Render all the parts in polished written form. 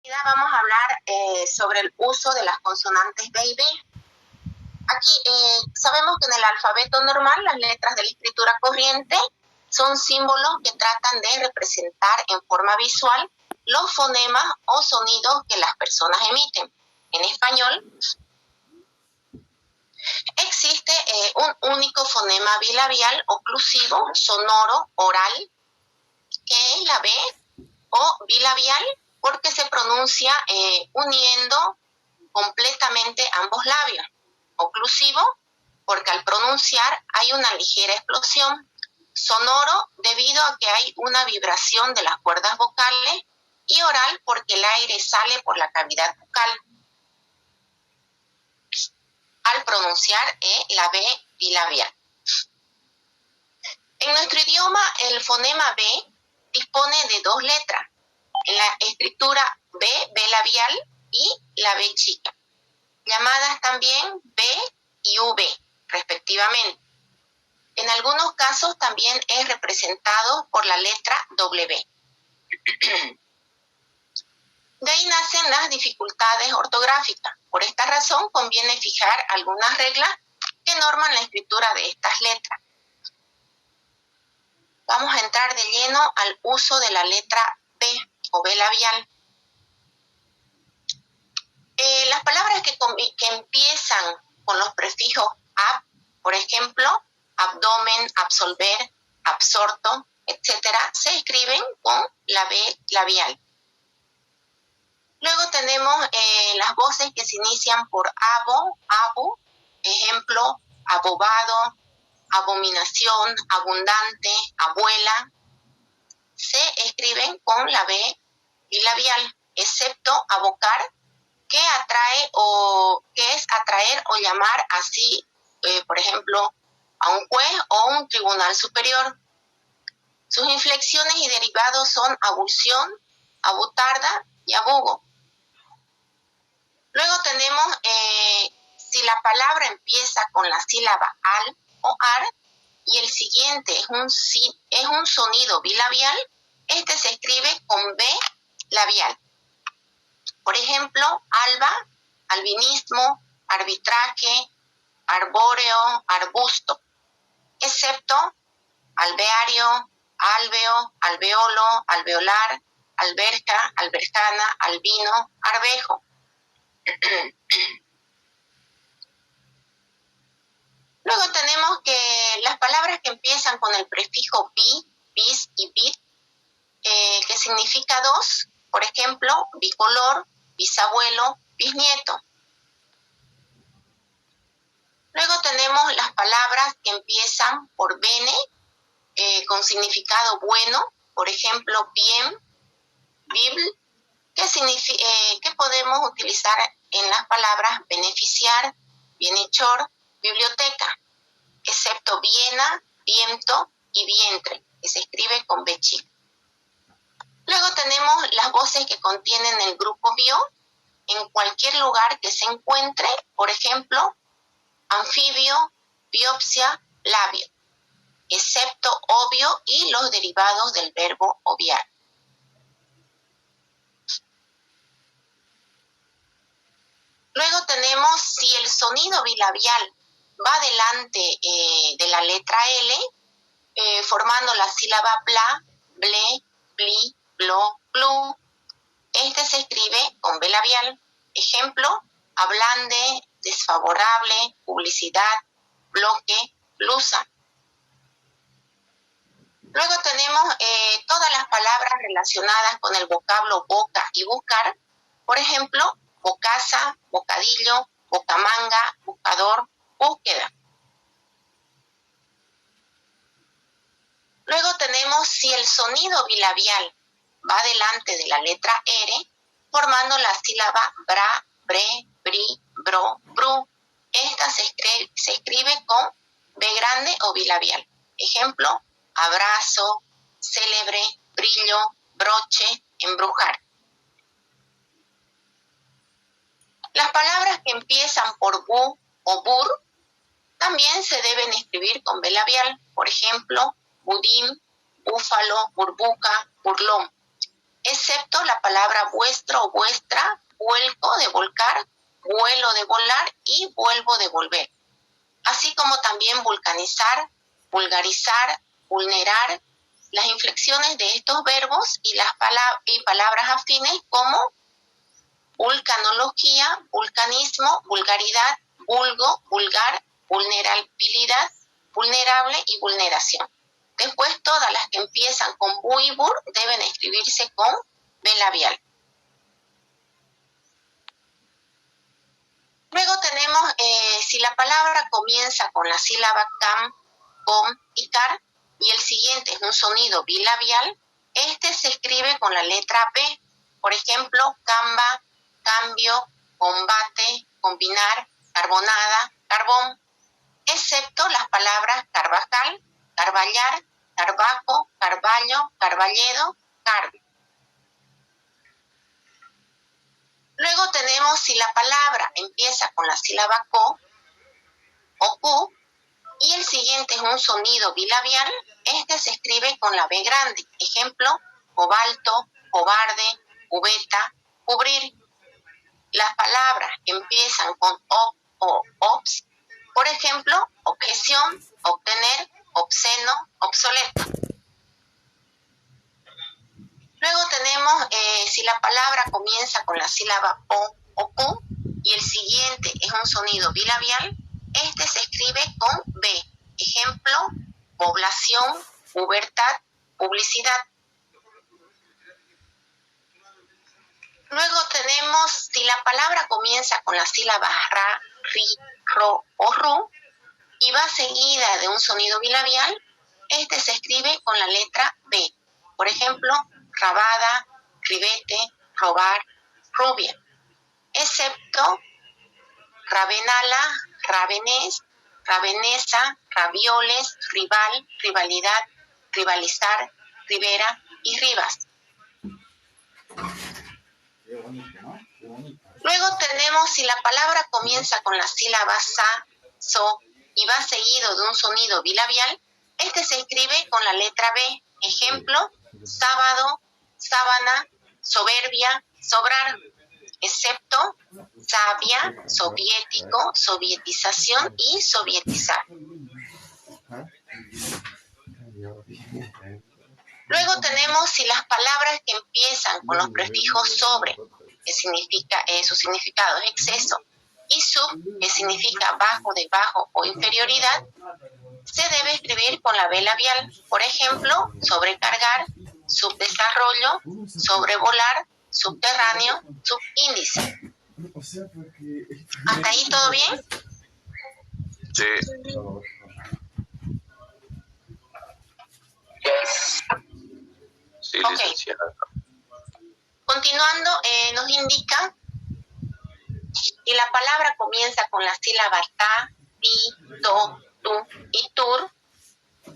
Vamos a hablar sobre el uso de las consonantes B y B. Aquí sabemos que en el alfabeto normal las letras de la escritura corriente son símbolos que tratan de representar en forma visual los fonemas o sonidos que las personas emiten. En español existe un único fonema bilabial oclusivo, sonoro, oral, que es la B, o bilabial porque se pronuncia uniendo completamente ambos labios. Oclusivo porque al pronunciar hay una ligera explosión. Sonoro debido a que hay una vibración de las cuerdas vocales. Y oral porque el aire sale por la cavidad bucal al pronunciar la B bilabial. En nuestro idioma el fonema B dispone de dos letras. En la escritura B labial y la B chica, llamadas también B y V, respectivamente. En algunos casos también es representado por la letra W. De ahí nacen las dificultades ortográficas. Por esta razón conviene fijar algunas reglas que norman la escritura de estas letras. Vamos a entrar de lleno al uso de la letra B o B labial. Las palabras que empiezan con los prefijos ab, por ejemplo, abdomen, absolver, absorto, etc., se escriben con la B labial. Luego tenemos las voces que se inician por abo, abu, ejemplo, abobado, abominación, abundante, abuela, se escriben con la B bilabial, excepto abocar, que es atraer o llamar así, por ejemplo, a un juez o un tribunal superior. Sus inflexiones y derivados son abulsión, abutarda y abugo. Luego tenemos, si la palabra empieza con la sílaba al o ar y el siguiente es un sonido bilabial, este se escribe con B labial. Por ejemplo, alba, albinismo, arbitraje, arbóreo, arbusto, excepto alveario, álveo, alveolo, alveolar, alberca, albercana, albino, arvejo. Luego tenemos que las palabras que empiezan con el prefijo bi, bis y bit, que significa dos, por ejemplo, bicolor, bisabuelo, bisnieto. Luego tenemos las palabras que empiezan por bene, con significado bueno, por ejemplo, bien, bibl, que podemos utilizar en las palabras beneficiar, bienhechor, biblioteca, excepto biena, viento y vientre, que se escribe con B chica. Luego tenemos las voces que contienen el grupo bio en cualquier lugar que se encuentre, por ejemplo, anfibio, biopsia, labio, excepto obvio y los derivados del verbo obviar. Luego tenemos si el sonido bilabial va delante de la letra L, formando la sílaba bla, ble, bli, blo, blu. Este se escribe con B labial. Ejemplo, ablande, desfavorable, publicidad, bloque, blusa. Luego tenemos todas las palabras relacionadas con el vocablo boca y buscar. Por ejemplo, bocaza, bocadillo, bocamanga, buscador, búsqueda. Luego tenemos si el sonido bilabial va delante de la letra R, formando la sílaba bra, bre, bri, bro, bru. Esta se escribe con B grande o bilabial. Ejemplo, abrazo, célebre, brillo, broche, embrujar. Las palabras que empiezan por bu o bur también se deben escribir con B labial. Por ejemplo, budín, búfalo, burbuja, burlón. excepto la palabra vuestro o vuestra, vuelco de volcar, vuelo de volar y vuelvo de volver. Así como también vulcanizar, vulgarizar, vulnerar, las inflexiones de estos verbos y palabras afines como vulcanología, vulcanismo, vulgaridad, vulgo, vulgar, vulnerabilidad, vulnerable y vulneración. Después, todas las que empiezan con bu y bur deben escribirse con B labial. Luego tenemos, si la palabra comienza con la sílaba cam, com y car, y el siguiente es un sonido bilabial, este se escribe con la letra B. Por ejemplo, camba, cambio, combate, combinar, carbonada, carbón, excepto las palabras carbajal, carballar, carbajo, carballo, carballedo, cardio. Luego tenemos si la palabra empieza con la sílaba co o cu y el siguiente es un sonido bilabial, este se escribe con la B grande. Ejemplo, cobalto, cobarde, cubeta, cubrir. Las palabras que empiezan con op o ops, por ejemplo, objeción, obtener, obsceno, obsoleto. Luego tenemos, si la palabra comienza con la sílaba o cu y el siguiente es un sonido bilabial, este se escribe con B. Ejemplo, población, pubertad, publicidad. Luego tenemos, si la palabra comienza con la sílaba ra, ri, ro o ru y va seguida de un sonido bilabial, este se escribe con la letra B. Por ejemplo, rabada, ribete, robar, rubia. Excepto ravenala, ravenés, ravenesa, ravioles, rival, rivalidad, rivalizar, ribera y ribas. Luego tenemos si la palabra comienza con la sílaba sa, so y va seguido de un sonido bilabial, este se escribe con la letra B. Ejemplo, sábado, sábana, soberbia, sobrar, excepto sabia, soviético, sovietización y sovietizar. Luego tenemos si las palabras que empiezan con los prefijos sobre, que significa, su significado es exceso, y sub, que significa bajo, debajo o inferioridad, se debe escribir con la B labial. Por ejemplo, sobrecargar, subdesarrollo, sobrevolar, subterráneo, subíndice. ¿Hasta ahí todo bien? Sí. Sí, ok. Licenciada. Continuando, nos indica que la palabra comienza con la sílaba ta, ti, to, tu y tur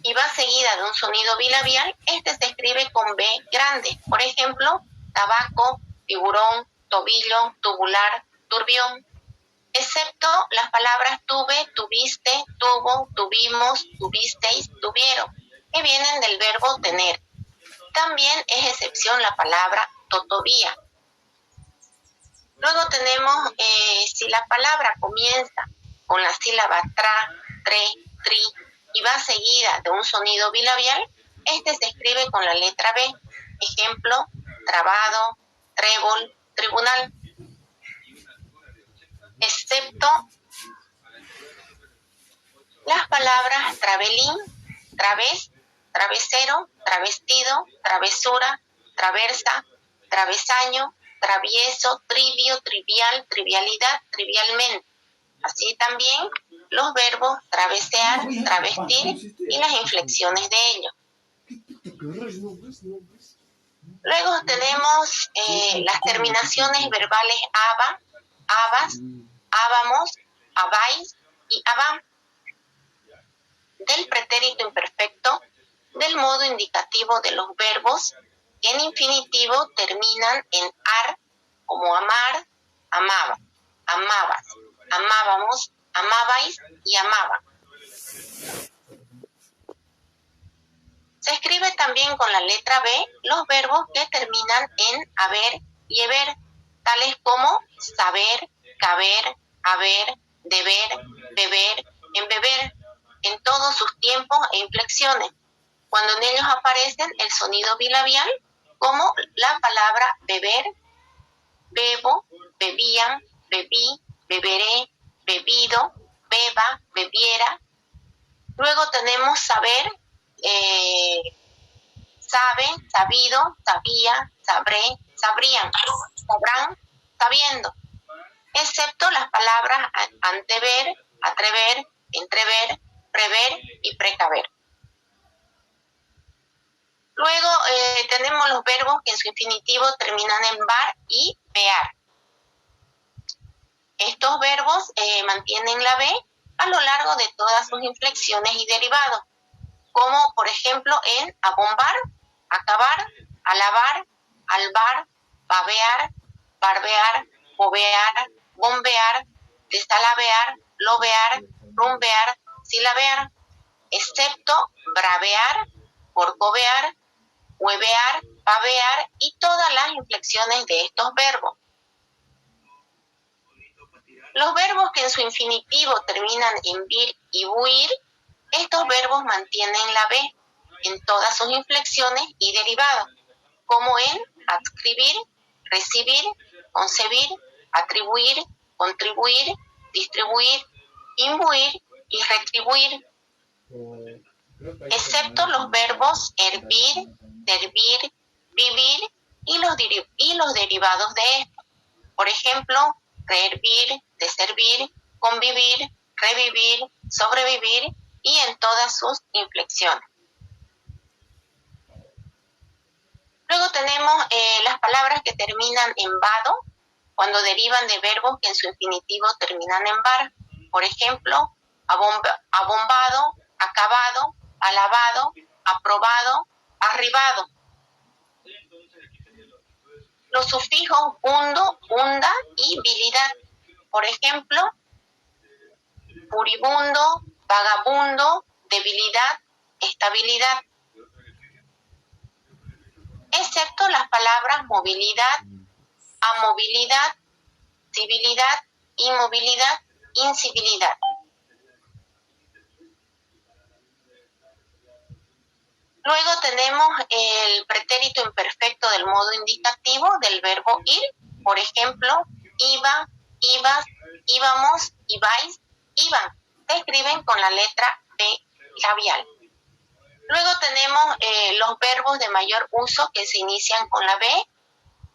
y va seguida de un sonido bilabial, este se escribe con B grande. Por ejemplo, tabaco, tiburón, tobillo, tubular, turbión. Excepto las palabras tuve, tuviste, tuvo, tuvimos, tuvisteis, tuvieron, que vienen del verbo tener. También es excepción la palabra totovía. Luego tenemos, si la palabra comienza con la sílaba tra, tre, tri y va seguida de un sonido bilabial, este se escribe con la letra B. Ejemplo, trabado, trébol, tribunal. Excepto las palabras trabelín, través, travesero, travestido, travesura, traversa, travesaño, travieso, trivio, trivial, trivialidad, trivialmente. Así también los verbos travesear, travestir y las inflexiones de ello. Luego tenemos las terminaciones verbales aba, abas, ábamos, abáis y abam. Del pretérito imperfecto, del modo indicativo de los verbos que en infinitivo terminan en ar, como amar, amaba, amabas, amábamos, amabais y amaba. Se escribe también con la letra B los verbos que terminan en haber y eber, tales como saber, caber, haber, deber, beber, embeber, en todos sus tiempos e inflexiones, cuando en ellos aparecen el sonido bilabial, como la palabra beber, bebo, bebían, bebí, beberé, bebido, beba, bebiera. Luego tenemos saber, sabe, sabido, sabía, sabré, sabrían, sabrán, sabiendo, excepto las palabras antever, atrever, entrever, prever y precaver. Luego tenemos los verbos que en su infinitivo terminan en bar y bear. Estos verbos mantienen la B a lo largo de todas sus inflexiones y derivados, como por ejemplo en abombar, acabar, alabar, albar, babear, barbear, bobear, bombear, desalabear, lobear, rumbear, silabear, excepto bravear, corcovear, huevear, babear y todas las inflexiones de estos verbos. Los verbos que en su infinitivo terminan en vir y buir, estos verbos mantienen la B en todas sus inflexiones y derivados, como en adscribir, recibir, concebir, atribuir, contribuir, distribuir, imbuir y retribuir, excepto los verbos hervir, servir, vivir y los derivados de estos. Por ejemplo, rehervir, deservir, convivir, revivir, sobrevivir y en todas sus inflexiones. Luego tenemos las palabras que terminan en vado, cuando derivan de verbos que en su infinitivo terminan en bar. Por ejemplo, abombado, acabado, alabado, aprobado, arribado. Los sufijos bundo, bunda y bilidad. Por ejemplo, furibundo, vagabundo, debilidad, estabilidad. Excepto las palabras movilidad, amovilidad, civilidad, inmovilidad, incivilidad. Luego tenemos el pretérito imperfecto del modo indicativo del verbo ir. Por ejemplo, iba, ibas, íbamos, ibais, iban. Se escriben con la letra B labial. Luego tenemos los verbos de mayor uso que se inician con la B.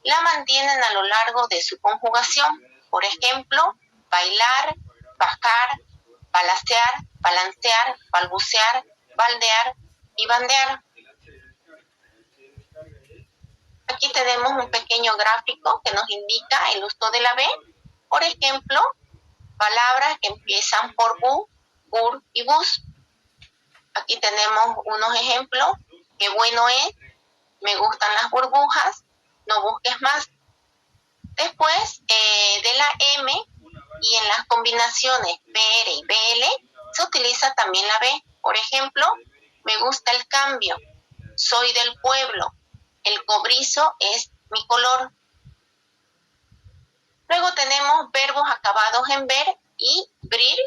La mantienen a lo largo de su conjugación. Por ejemplo, bailar, bajar, balacear, balancear, balbucear, baldear y bandear. Aquí tenemos un pequeño gráfico que nos indica el uso de la B. Por ejemplo, palabras que empiezan por bu, bur y bus. Aquí tenemos unos ejemplos. Qué bueno es, me gustan las burbujas, no busques más. Después de la M y en las combinaciones BR y BL se utiliza también la B. Por ejemplo, me gusta el cambio, soy del pueblo, el cobrizo es mi color. Luego tenemos verbos acabados en ver y brir,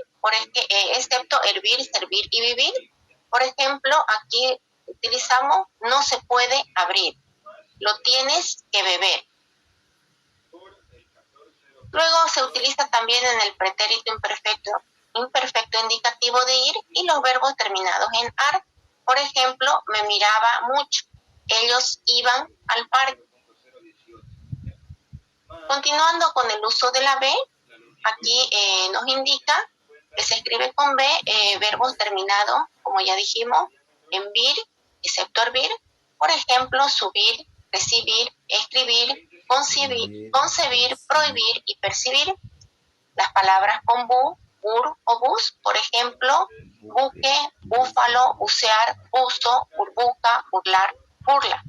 excepto hervir, servir y vivir. Por ejemplo, aquí utilizamos no se puede abrir, lo tienes que beber. Luego se utiliza también en el pretérito imperfecto indicativo de ir y los verbos terminados en ar. Por ejemplo, me miraba mucho, ellos iban al parque. Continuando con el uso de la B, aquí nos indica que se escribe con B verbos terminados, como ya dijimos, en vir, excepto hervir. Por ejemplo, subir, recibir, escribir, concebir, prohibir y percibir. Las palabras con bu, bur o bus, por ejemplo, buque, búfalo, bucear, buzo, burbuja, burlar, burla.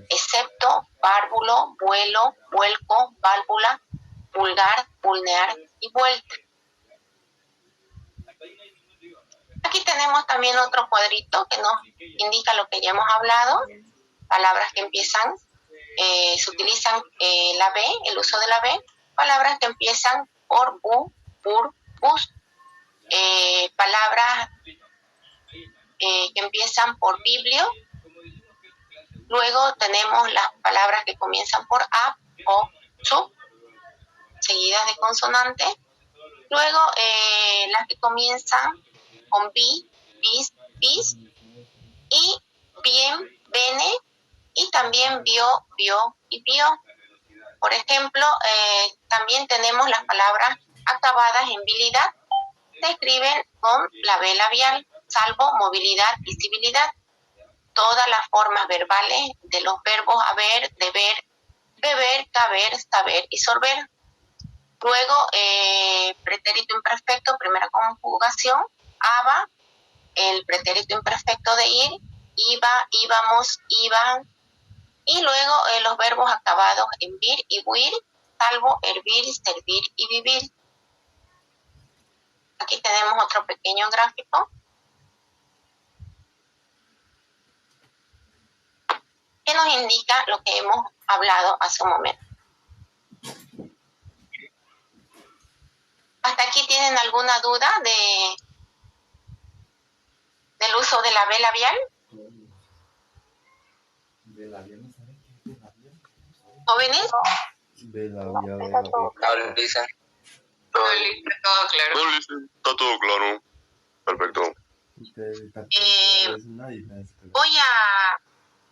Excepto bárbulo, vuelo, vuelco, válvula, vulgar, vulnear y vuelta. Aquí tenemos también otro cuadrito que nos indica lo que ya hemos hablado. Palabras que empiezan, se utilizan la B, el uso de la B. Palabras que empiezan por bu, bur, bus. Palabras que empiezan por biblio. Luego tenemos las palabras que comienzan por a, o, su, seguidas de consonante. Luego las que comienzan con bi, bis, bis, y bien, bene, y también vio, vio y vio. Por ejemplo, también tenemos las palabras acabadas en bilidad, se escriben con la B labial, salvo movilidad y civilidad. Todas las formas verbales de los verbos haber, deber, beber, caber, saber y sorber. Luego, pretérito imperfecto, primera conjugación, aba, el pretérito imperfecto de ir, iba, íbamos, iban, y luego los verbos acabados en vir y huir, salvo hervir, servir y vivir. Aquí tenemos otro pequeño gráfico que nos indica lo que hemos hablado hace un momento. ¿Hasta aquí tienen alguna duda del uso de la B labial? ¿Jóvenes? Ahora dicen. Todo claro. Está todo claro. Perfecto. Voy a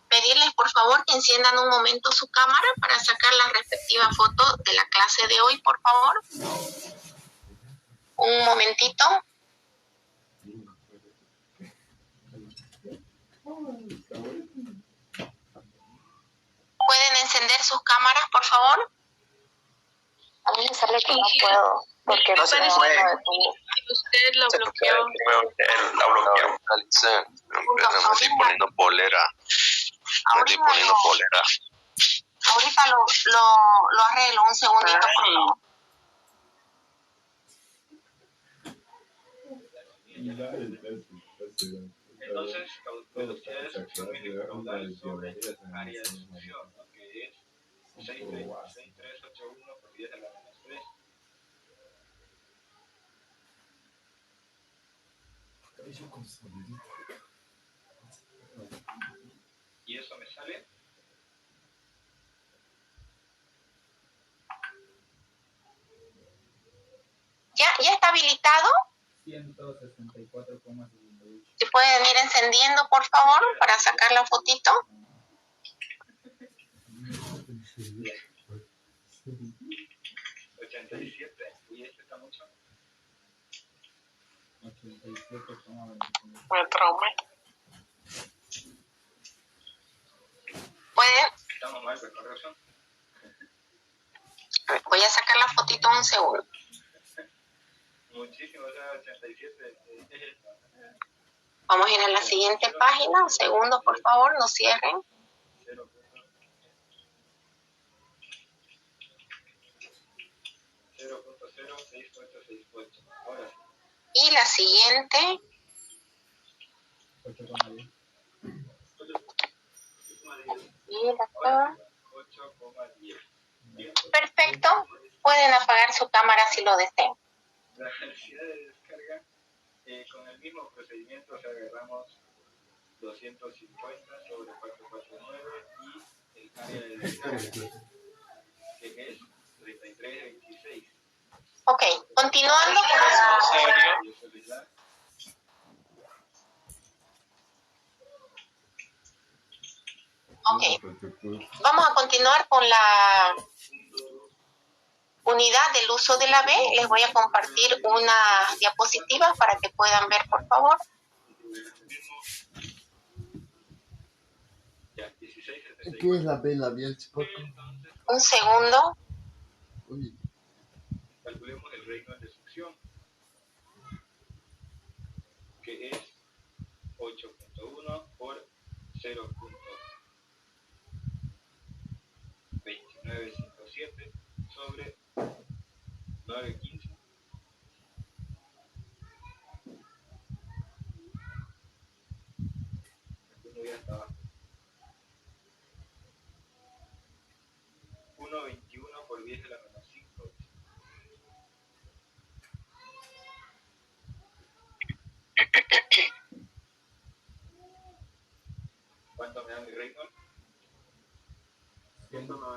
pedirles por favor que enciendan un momento su cámara para sacar la respectiva foto de la clase de hoy, por favor. Un momentito. ¿Pueden encender sus cámaras, por favor? A mí me sale que no puedo, porque No se puede. usted lo bloqueó. La bloqueó. Me estoy poniendo polera. Ahorita lo arreglo, un segundito, por favor. Entonces, ustedes obtienen el caudal sobre área de succión, que es 6.381 por 10 a la menos 3. Y eso me sale. ¿Ya está habilitado? 164,68. Si pueden ir encendiendo, por favor, para sacar la fotito. 87. ¿Y este está mucho? 87,25. ¿Pueden? Estamos mal, con razón. Voy a sacar la fotito un segundo. Muchísimo, o sea, 87. Vamos a ir a la siguiente página. Un segundo, por favor, no cierren. 0.06868. Ahora sí. Y la siguiente. 8,10. Y acá. 8,10. Perfecto. Pueden apagar su cámara si lo desean. La velocidad de descarga, con el mismo procedimiento, o sea, agarramos 250 sobre 449 y el área de descarga, que es 3326. Ok, continuando con la... Ok, vamos a continuar con la unidad del uso de la B. Les voy a compartir unas diapositivas para que puedan ver, por favor. ¿Qué es la B labial, Chipoco? Un segundo. Calculemos el reino de succión, que es 8.1 por 0.2957 sobre 915.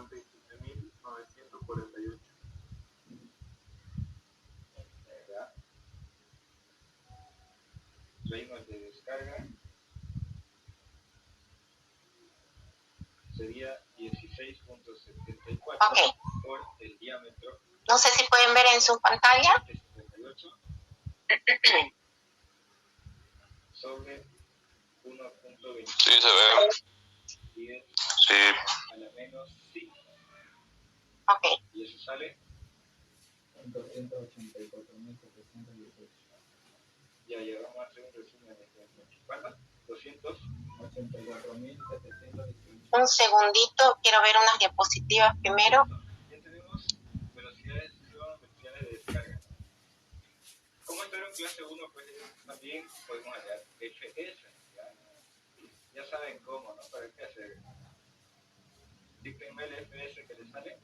97.948. ¿Verdad? Reino de descarga sería 16.74 Ok. por el diámetro. No sé si pueden ver en su pantalla. 78 sobre 1.20. Sí, se ve. 10 Sí. a la menos 5. Ok. Y eso sale 284.718. Ya vamos a hacer un resumen de esto. ¿Cuánto? 284.718. Un segundito, quiero ver unas diapositivas primero. Ya tenemos velocidades de descarga. Como esto era en clase 1, pues también podemos hallar FS. Ya saben cómo, ¿no? ¿Para qué hacer? Díganme el FS que les sale.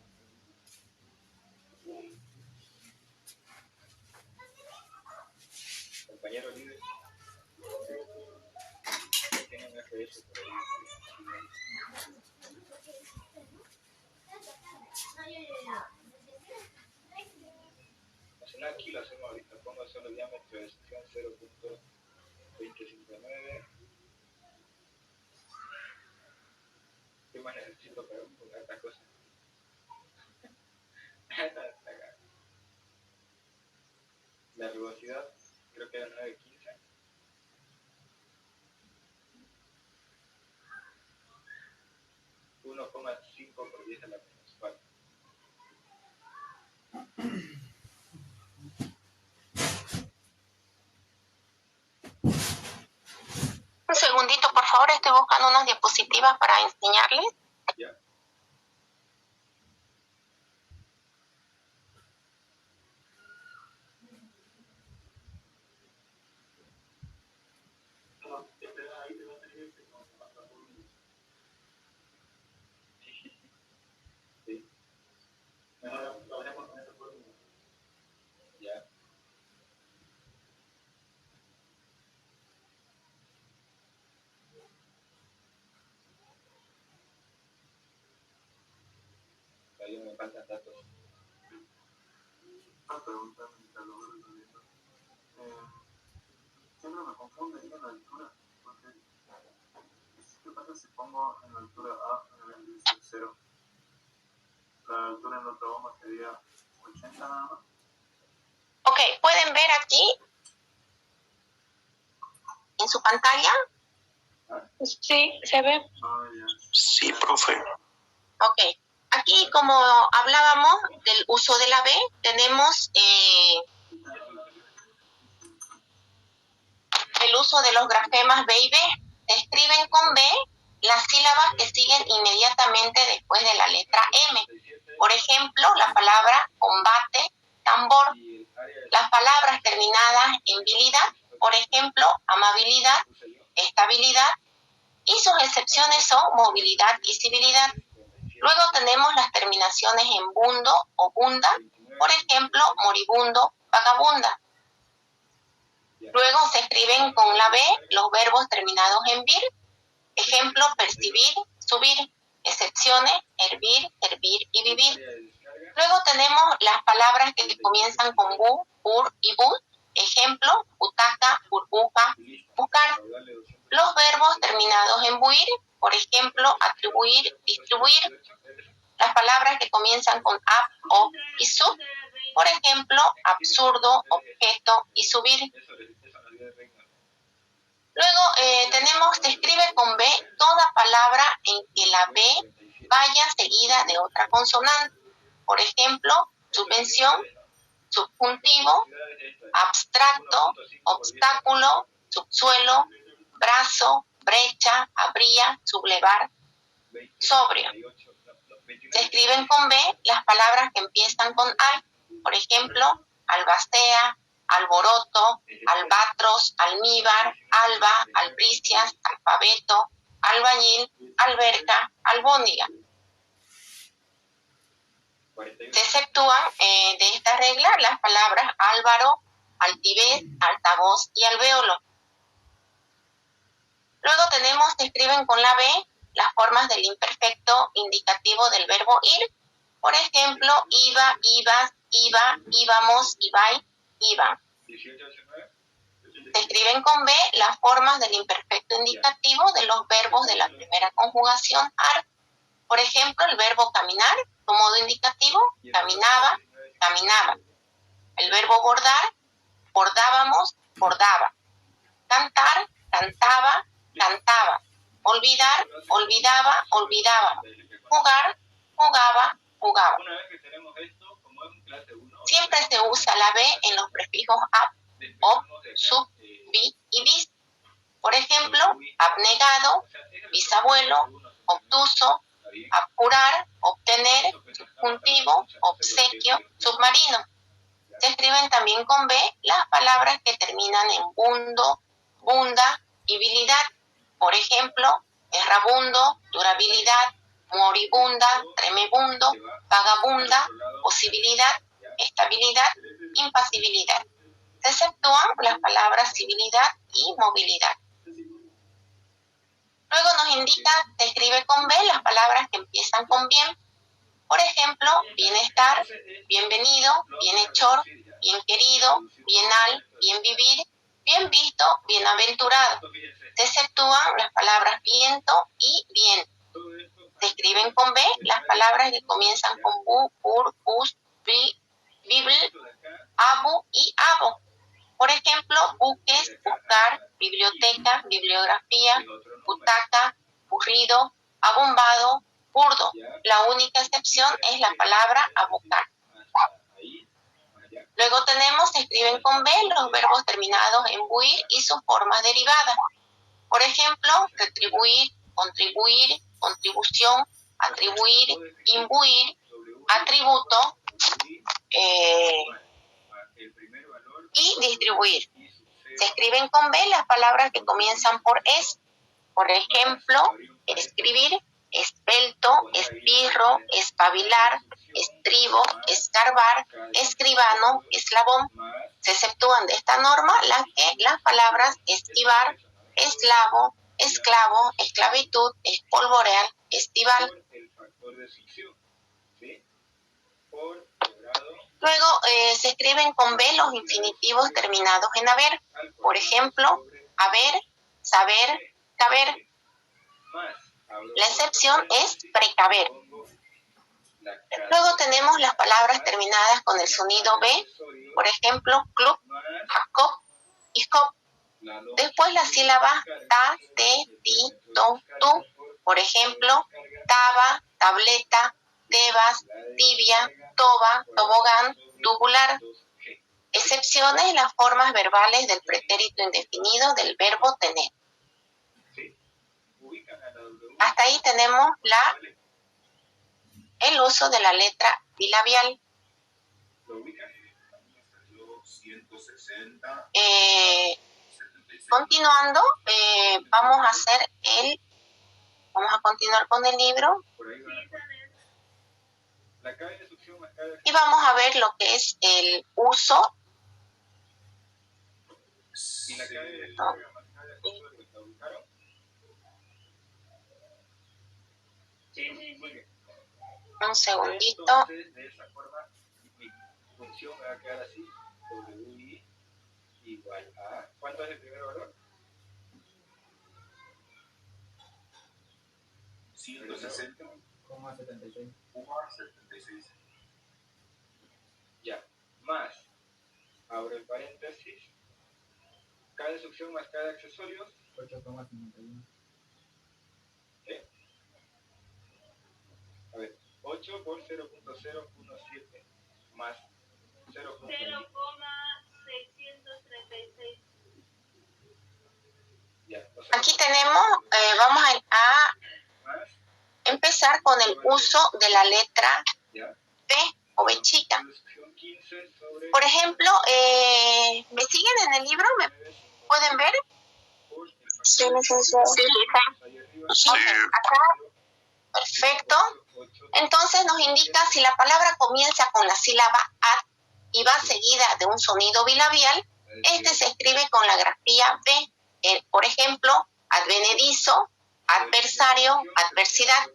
Compañero líder. Tienen FS por ahí. Aquí lo hacemos ahorita. Pongo solo diámetro de sección 0.2059. ¿Qué más necesito para poner esta cosa? La rugosidad creo que era 9.15. $1.5 por 10 a la menos 4. Un segundito, por favor, estoy buscando unas diapositivas para enseñarles. ¿Ya? Sí. Mejor lo dejemos con esa fórmula. Ya. Ahí me faltan datos. Una pregunta mientras lo voy resolviendo. Siempre me confunde ahí en la altura. Porque, ¿qué pasa si pongo en la altura A en el índice 0? La altura en la otra bomba sería 80 nada más. Ok, ¿pueden ver aquí en su pantalla? Sí, se ve. Ah, ya. Sí, profe. Ok, aquí como hablábamos del uso de la B, tenemos el uso de los grafemas B y B. Se escriben con B las sílabas que siguen inmediatamente después de la letra M. Por ejemplo, la palabra combate, tambor. Las palabras terminadas en bilidad, por ejemplo, amabilidad, estabilidad, y sus excepciones son movilidad y civilidad. Luego tenemos las terminaciones en bundo o bunda, por ejemplo, moribundo, vagabunda. Luego se escriben con la B los verbos terminados en vir, ejemplo, percibir, subir, excepciones, hervir, servir y vivir. Luego tenemos las palabras que comienzan con bu, bur y bud, ejemplo, butaca, burbuja, buscar. Los verbos terminados en buir, por ejemplo, atribuir, distribuir. Las palabras que comienzan con ab, ob y sub, por ejemplo, absurdo, objeto y subir. Luego se escribe con B toda palabra en que la B vaya seguida de otra consonante. Por ejemplo, subvención, subjuntivo, abstracto, obstáculo, subsuelo, brazo, brecha, habría, sublevar, sobrio. Se escriben con B las palabras que empiezan con al, por ejemplo, albacea, alboroto, albatros, almíbar, alba, albricias, alfabeto, albañil, alberca, albóndiga. Se exceptúan de esta regla las palabras álvaro, altivez, altavoz y alvéolo. Luego se escriben con la B las formas del imperfecto indicativo del verbo ir. Por ejemplo, iba, ibas, iba, íbamos, ibai, iban. Se escriben con B las formas del imperfecto indicativo de los verbos de la primera conjugación ar. Por ejemplo, el verbo caminar, su modo indicativo, caminaba, caminaba. El verbo bordar, bordábamos, bordaba. Cantar, cantaba, cantaba. Olvidar, olvidaba, olvidaba. Jugar, jugaba, jugaba. Siempre se usa la B en los prefijos ab, ob, sub, bi y bis. Por ejemplo, abnegado, bisabuelo, obtuso, apurar, obtener, subjuntivo, obsequio, submarino. Se escriben también con B las palabras que terminan en bundo, bunda y bilidad. Por ejemplo, errabundo, durabilidad, moribunda, tremebundo, vagabunda, posibilidad, estabilidad, impasibilidad. Se exceptúan las palabras civilidad y movilidad. Luego nos indica, se escribe con B las palabras que empiezan con bien. Por ejemplo, bienestar, bienvenido, bienhechor, bien querido, bienal, bien vivir, bien visto, bienaventurado. Se exceptúan las palabras viento y bien. Se escriben con B las palabras que comienzan con bu, bur, bus, bi, bibl, abu y abo. Por ejemplo, buques, buscar, biblioteca, bibliografía, butaca, burrido, abombado, burdo. La única excepción es la palabra abocar. Luego tenemos, se escriben con B los verbos terminados en buir y sus formas derivadas. Por ejemplo, retribuir, contribuir, contribución, atribuir, imbuir, atributo y distribuir. Se escriben con B las palabras que comienzan por es. Por ejemplo, escribir, esbelto, espirro, espabilar, estribo, escarbar, escribano, eslabón. Se exceptúan de esta norma las palabras esquivar, eslavo, esclavo, esclavitud, espolvorear, estival. Luego se escriben con B los infinitivos terminados en haber. Por ejemplo, haber, saber, caber. La excepción es precaver. Luego tenemos las palabras terminadas con el sonido B. Por ejemplo, club, jacob y job. Después las sílabas ta, te, ti, to, tu. Por ejemplo, taba, tableta, tebas, tibia, toba, tobogán, tubular. Excepciones las formas verbales del pretérito indefinido del verbo tener. Hasta ahí tenemos el uso de la letra bilabial. Continuando, vamos a continuar con el libro y vamos a ver lo que es el uso. Un segundito. Entonces, de esa forma, mi función me va a quedar así, WI igual a... ¿Cuánto es el primer valor? 160,76. Ya, más, abro el paréntesis, cada succión más cada accesorio, 8,51. ¿Qué? A ver, 8 por 0.017 más 0,636. Ya, aquí tenemos, vamos a empezar con el uso de la letra B o B chica. Por ejemplo, ¿me siguen en el libro? ¿Me pueden ver? Sí. Okay, acá, perfecto. Entonces nos indica si la palabra comienza con la sílaba ad y va seguida de un sonido bilabial, este se escribe con la grafía B. Por ejemplo, advenedizo, adversario, adversidad.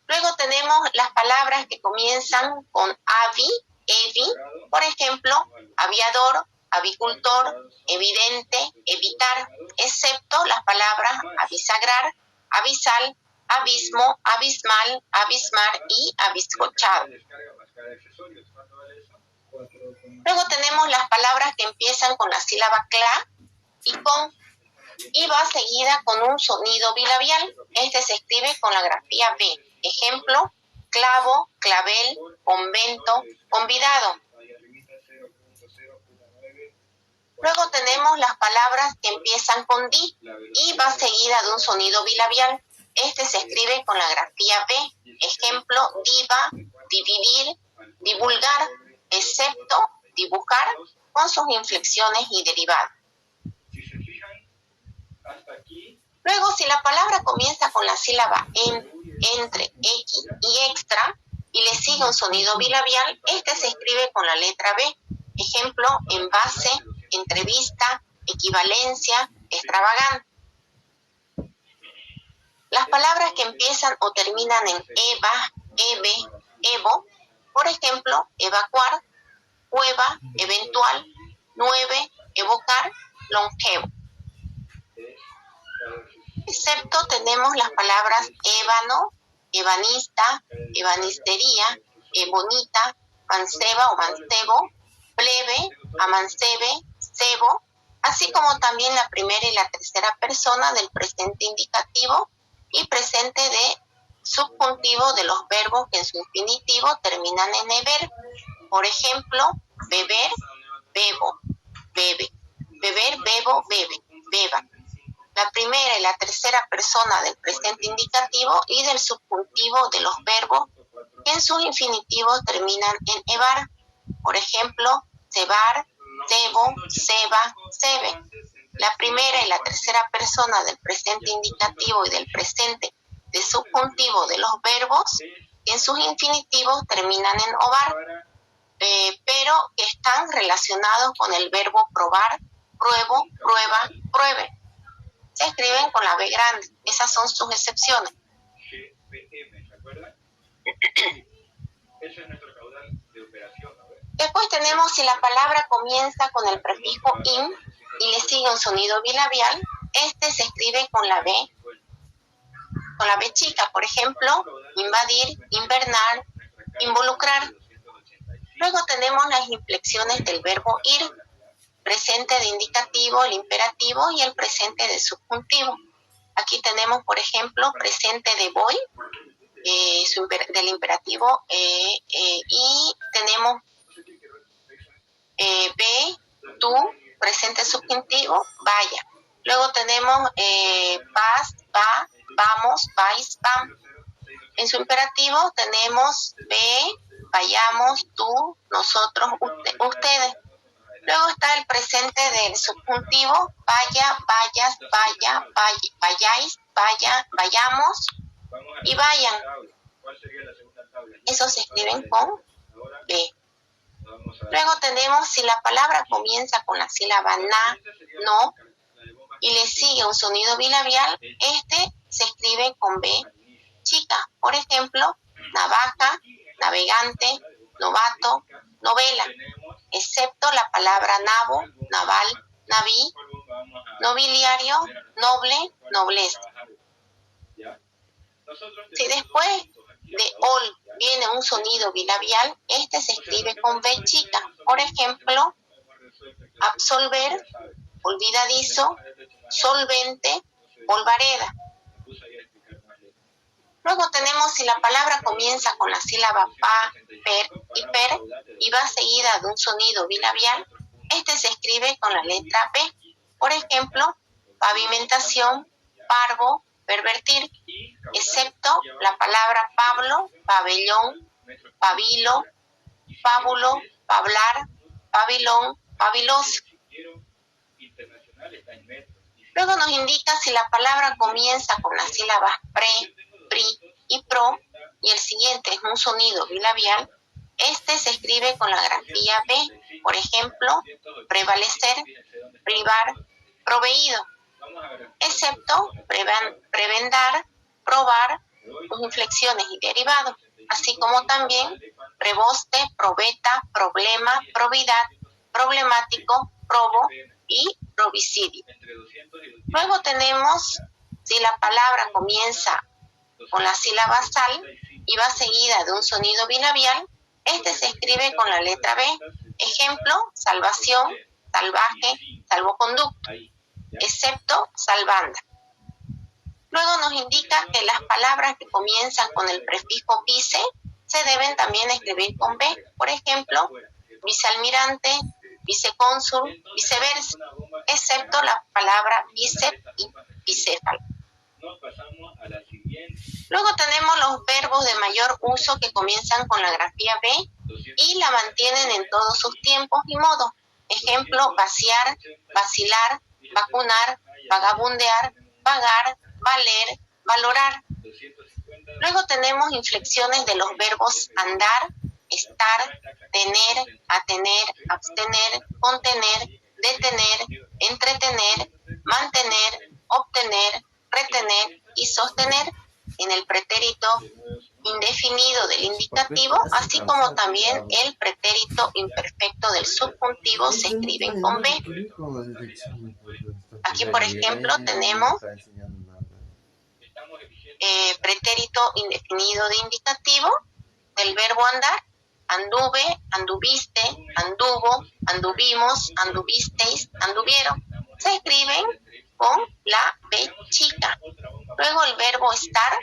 Luego tenemos las palabras que comienzan con avi, evi, por ejemplo, aviador, avicultor, evidente, evitar, excepto las palabras avisagrar, avisal, abismo, abismal, abismar y abiscochado. Luego tenemos las palabras que empiezan con la sílaba cla y va seguida con un sonido bilabial. Este se escribe con la grafía B. Ejemplo, clavo, clavel, convento, convidado. Luego tenemos las palabras que empiezan con di y va seguida de un sonido bilabial. Este se escribe con la grafía B. Ejemplo, diva, dividir, divulgar, excepto, dibujar, con sus inflexiones y derivados. Luego, si la palabra comienza con la sílaba entre, x y extra y le sigue un sonido bilabial, este se escribe con la letra B. Ejemplo, envase, entrevista, equivalencia, extravagante. Las palabras que empiezan o terminan en eva, eve, evo, por ejemplo, evacuar, cueva, eventual, nueve, evocar, longevo. Excepto tenemos las palabras ébano, ebanista, ebanistería, ebonita, manceba o mancebo, plebe, amancebe, cebo, así como también la primera y la tercera persona del presente indicativo y presente de subjuntivo de los verbos que en su infinitivo terminan en ever. Por ejemplo, beber, bebo, bebe, beber, bebo, bebe, beba. La primera y la tercera persona del presente indicativo y del subjuntivo de los verbos que en sus infinitivos terminan en evar. Por ejemplo, cebar, cebo, ceba, cebe. La primera y la tercera persona del presente indicativo y del presente de subjuntivo de los verbos que en sus infinitivos terminan en ovar, pero que están relacionados con el verbo probar, pruebo, prueba, pruebe. Se escriben con la B grande. Esas son sus excepciones. GPM, ¿se acuerdan? Ese es nuestro caudal de operación. Después tenemos si la palabra comienza con el prefijo in y le sigue un sonido bilabial, este se escribe con la B chica. Por ejemplo, invadir, invernar, involucrar. Luego tenemos las inflexiones del verbo ir, presente de indicativo, el imperativo y el presente de subjuntivo. Aquí tenemos, por ejemplo, presente de voy, del imperativo, y tenemos ve, tú, presente subjuntivo, vaya. Luego tenemos vas, va, vamos, vais, vam. En su imperativo tenemos ve, vayamos, tú, nosotros, ustedes. Luego está el presente del subjuntivo, vaya, vayas, vaya, vayáis, vaya, vayamos y vayan. Esos se escriben con B. Luego tenemos si la palabra comienza con la sílaba na, no, y le sigue un sonido bilabial, este se escribe con B chica. Por ejemplo, navaja, navegante, novato, novela. Excepto la palabra nabo, naval, naví, nobiliario, noble, nobleza. Si después de ol viene un sonido bilabial, este se escribe con B chica. Por ejemplo, absolver, olvidadizo, solvente, polvareda. Luego tenemos si la palabra comienza con la sílaba pa, per y per y va seguida de un sonido bilabial, este se escribe con la letra P. Por ejemplo, pavimentación, parvo, pervertir, excepto la palabra Pablo, pabellón, pabilo, pábulo, pablar, pabilón, pabiloso. Luego nos indica si la palabra comienza con las sílabas pre, pri y pro y el siguiente es un sonido bilabial, este se escribe con la grafía B. Por ejemplo, prevalecer, privar, proveído. excepto prebendar, probar, sus inflexiones y derivados, así como también preboste, probeta, problema, probidad, problemático, probo y probicidio. Luego tenemos, si la palabra comienza con la sílaba sal y va seguida de un sonido bilabial, este se escribe con la letra B. Ejemplo, salvación, salvaje, salvoconducto, excepto salvanda. Luego nos indica que las palabras que comienzan con el prefijo vice se deben también escribir con B. Por ejemplo, vicealmirante, vicecónsul, viceversa, excepto la palabra bíceps y bicéfalo. Luego tenemos los verbos de mayor uso que comienzan con la grafía B y la mantienen en todos sus tiempos y modos. Ejemplo, vaciar, vacilar, vacunar, vagabundear, vagar, valer, valorar. Luego tenemos inflexiones de los verbos andar, estar, tener, atener, abstener, contener, detener, entretener, mantener, obtener, retener y sostener en el pretérito indefinido del indicativo, así como también el pretérito imperfecto del subjuntivo se escriben con B. Aquí, por ejemplo, tenemos pretérito indefinido de indicativo del verbo andar: anduve, anduviste, anduvo, anduvimos, anduvisteis, anduvieron. Se escriben con la B chica. Luego el verbo estar: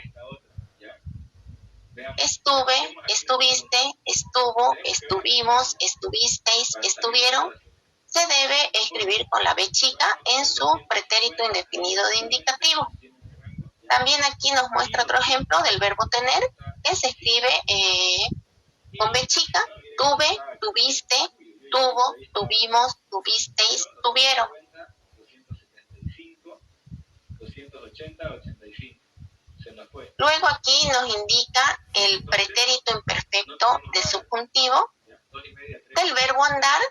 estuve, estuviste, estuvo, estuvimos, estuvisteis, estuvieron. Se debe escribir con la B chica en su pretérito indefinido de indicativo. También aquí nos muestra otro ejemplo del verbo tener, que se escribe con B chica: tuve, tuviste, tuvo, tuvimos, tuvisteis, tuvieron. Luego aquí nos indica el pretérito imperfecto de subjuntivo del verbo andar.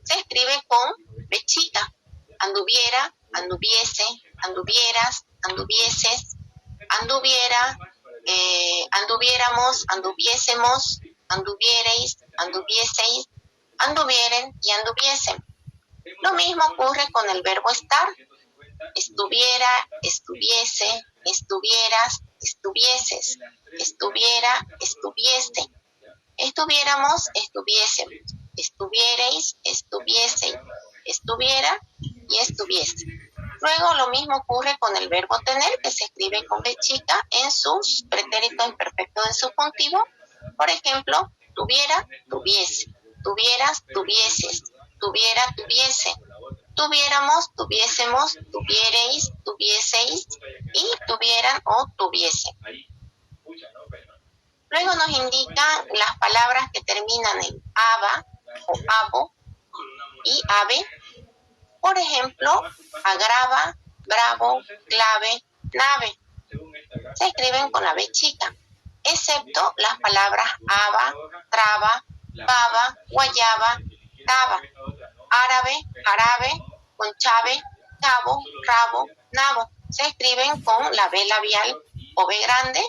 Se escribe con B chica: anduviera, anduviese, anduvieras, anduvieses, anduviera, anduviéramos, anduviésemos, anduviereis, anduvieseis, anduvieren y anduviesen. Lo mismo ocurre con el verbo estar: estuviera, estuviese, estuvieras, estuvieses, estuviera, estuviese, estuviéramos, estuviésemos, estuviereis, estuvieseis, estuviera y estuviese. Luego lo mismo ocurre con el verbo tener, que se escribe con B chica en sus pretéritos imperfectos de subjuntivo. Por ejemplo, tuviera, tuviese, tuvieras, tuvieses, tuviera, tuviese, tuviéramos, tuviésemos, tuviereis, tuvieseis y tuvieran o tuviesen. Luego nos indican las palabras que terminan en aba o abo y ave. Por ejemplo, agrava, bravo, clave, nave. Se escriben con la B chica, excepto las palabras aba, traba, baba, guayaba, taba, árabe, jarabe, conchave, cabo, rabo, nabo. Se escriben con la B labial o B grande.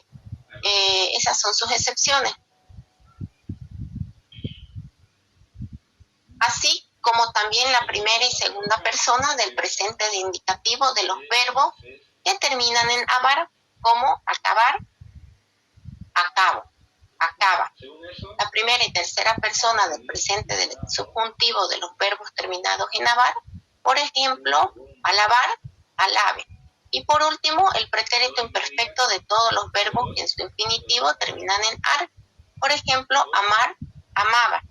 Esas son sus excepciones. Así como también la primera y segunda persona del presente de indicativo de los verbos que terminan en abar, como acabar, acabo, acaba. La primera y tercera persona del presente del subjuntivo de los verbos terminados en abar, por ejemplo, alabar, alabe. Y por último, el pretérito imperfecto de todos los verbos que en su infinitivo terminan en ar, por ejemplo, amar, amaba.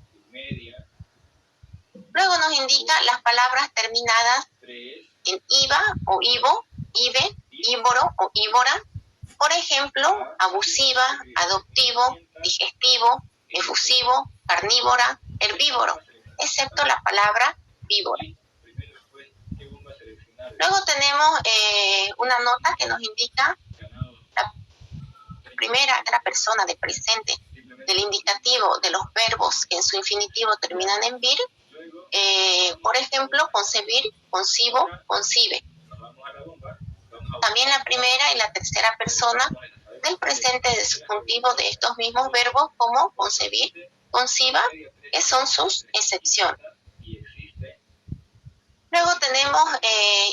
Luego nos indica las palabras terminadas en iva o ivo, ive, íboro o íbora. Por ejemplo, abusiva, adoptivo, digestivo, efusivo, carnívora, herbívoro, excepto la palabra víbora. Luego tenemos una nota que nos indica la primera persona del presente del indicativo de los verbos que en su infinitivo terminan en vir. Por ejemplo, concebir, concibo, concibe. también la primera y la tercera persona del presente de subjuntivo de estos mismos verbos, como concebir, conciba, que son sus excepciones. Luego tenemos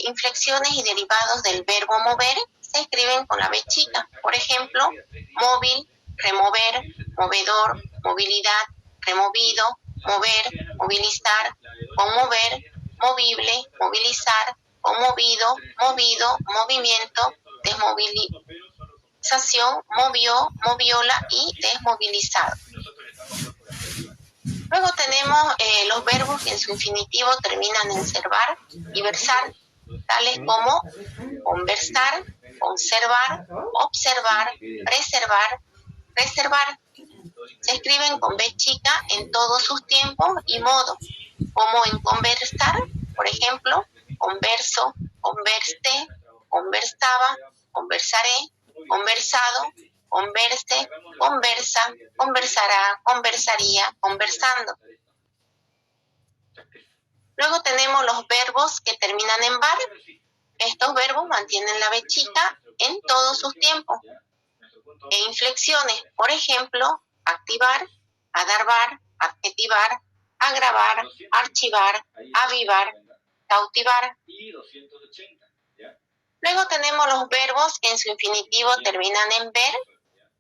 inflexiones y derivados del verbo mover, se escriben con la B chica. Por ejemplo, móvil, remover, movedor, movilidad, removido, mover, movilizar, conmover, movible, movilizar, conmovido, movido, movimiento, desmovilización, movió, moviola y desmovilizado. Luego tenemos los verbos que en su infinitivo terminan en servar y versar, tales como conversar, conservar, observar, preservar, reservar. Se escriben con B chica en todos sus tiempos y modos, como en conversar, por ejemplo, converso, converste, conversaba, conversaré, conversado, converse, conversa, conversará, conversaría, conversando. Luego tenemos los verbos que terminan en bar. Estos verbos mantienen la B chica en todos sus tiempos. E inflexiones, por ejemplo, activar, adarvar, adjetivar, agravar, archivar, avivar, cautivar. Luego tenemos los verbos que en su infinitivo terminan en ver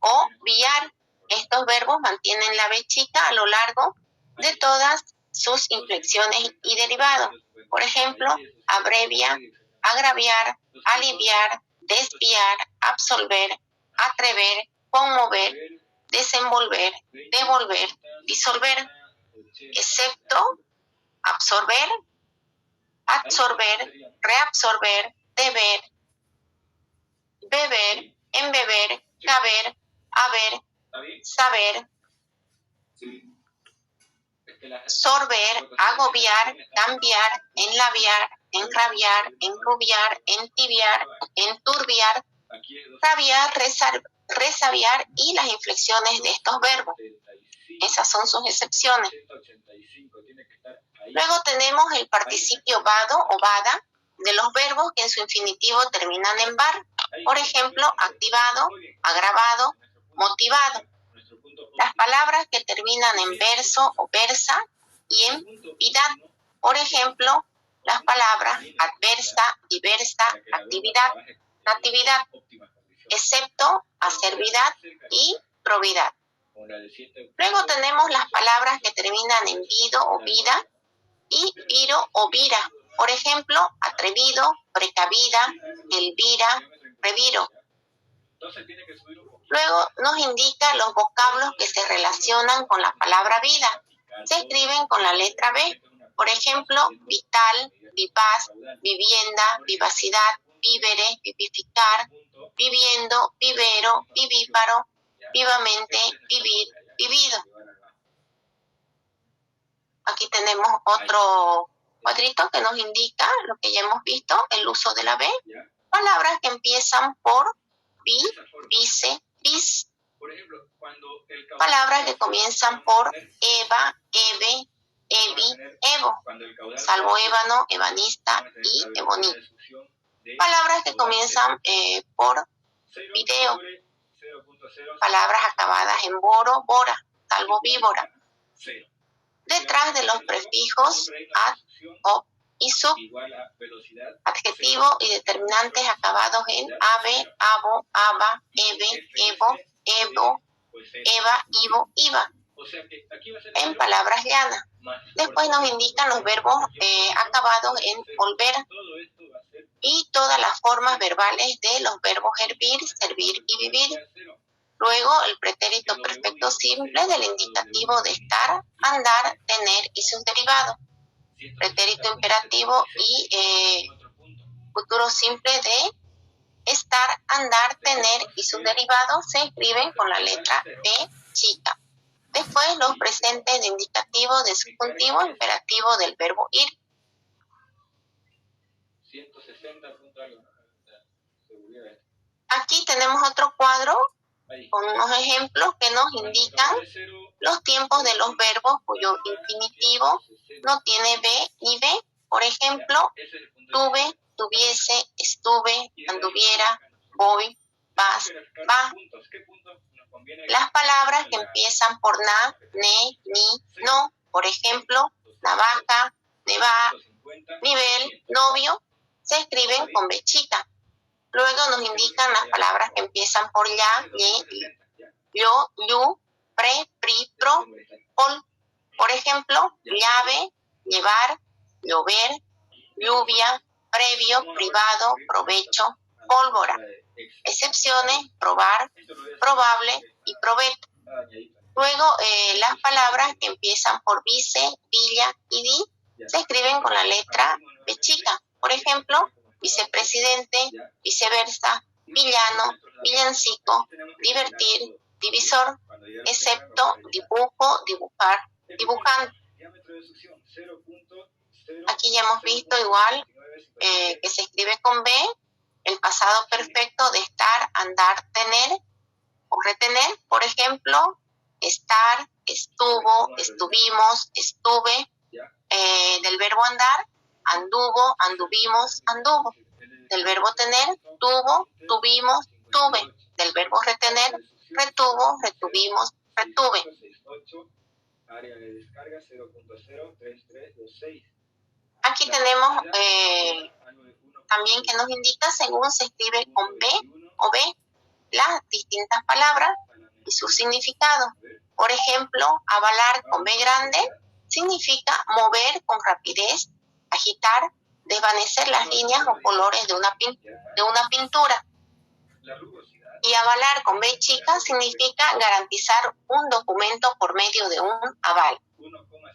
o viar. Estos verbos mantienen la B chica a lo largo de todas sus inflexiones y derivados. Por ejemplo, abrevia, agraviar, aliviar, desviar, absolver, atrever, conmover, desenvolver, devolver, disolver, excepto, absorber, absorber, reabsorber, deber, beber, embeber, caber, haber, saber, sorber, agobiar, cambiar, enlabiar, enrabiar, enrubiar, entibiar, enturbiar, rabiar, resabiar y las inflexiones de estos verbos. Esas son sus excepciones. Luego tenemos el participio vado o vada de los verbos que en su infinitivo terminan en var. Por ejemplo, activado, agravado, motivado. Las palabras que terminan en verso o versa y en vidad. Por ejemplo, las palabras adversa, diversa, actividad, natividad, excepto, acervidad y probidad. Luego tenemos las palabras que terminan en vido o vida y viro o vira. Por ejemplo, atrevido, precavida, elvira, reviro. Luego nos indica los vocablos que se relacionan con la palabra vida. Se escriben con la letra B. Por ejemplo, vital, vivaz, vivienda, vivacidad, vívere, vivificar, viviendo, vivero, vivíparo, vivamente, vivir, vivido. Aquí tenemos otro cuadrito que nos indica lo que ya hemos visto, el uso de la B. Palabras que empiezan por vi, vice, vis. Palabras que comienzan por eva, eve, evi, evo, salvo ébano, ebanista y eboní. Palabras que comienzan por video. Palabras acabadas en boro, bora, salvo víbora. Detrás de los prefijos ad, ob y sub, adjetivo y determinantes acabados en ave, abo, aba, eve, evo, evo, eva, ivo, iva, en palabras llanas. Después nos indican los verbos acabados en volver y todas las formas verbales de los verbos hervir, servir y vivir. Luego el pretérito perfecto simple del indicativo de estar, andar, tener y sus derivados. Pretérito imperativo y futuro simple de estar, andar, tener y sus derivados se escriben con la letra B chica. Después los presentes de indicativo de subjuntivo imperativo del verbo ir. Aquí tenemos otro cuadro con unos ejemplos que nos indican los tiempos de los verbos cuyo infinitivo no tiene B ni B. Por ejemplo, tuve, tuviese, estuve, anduviera, voy, vas, va. Las palabras que empiezan por na, ne, ni, no, por ejemplo, navaja, neva, nivel, novio, se escriben con B chica. Luego nos indican las palabras que empiezan por ya, ye, yo, yu, pre, pri, pro, pol. Por ejemplo, llave, llevar, llover, lluvia, previo, privado, provecho, pólvora. Excepciones, probar, probable y proveto. Luego, las palabras que empiezan por vice, villa y di se escriben con la letra B chica. Por ejemplo, vicepresidente, viceversa, villano, villancico, divertir, divisor, excepto, dibujo, dibujar, dibujante. Aquí ya hemos visto igual que se escribe con B el pasado perfecto de estar, andar, tener o retener. Por ejemplo, estar, estuvo, estuvimos, estuve. Del verbo andar, anduvo, anduvimos, anduvo. Del verbo tener, tuvo, tuvimos, tuve. Del verbo retener, retuvo, retuvimos, retuve. Aquí tenemos también que nos indica según se escribe con B o B las distintas palabras y su significado. Por ejemplo, avalar con B grande significa mover con rapidez, agitar, desvanecer las líneas o colores de una pintura. Y avalar con B chica significa garantizar un documento por medio de un aval.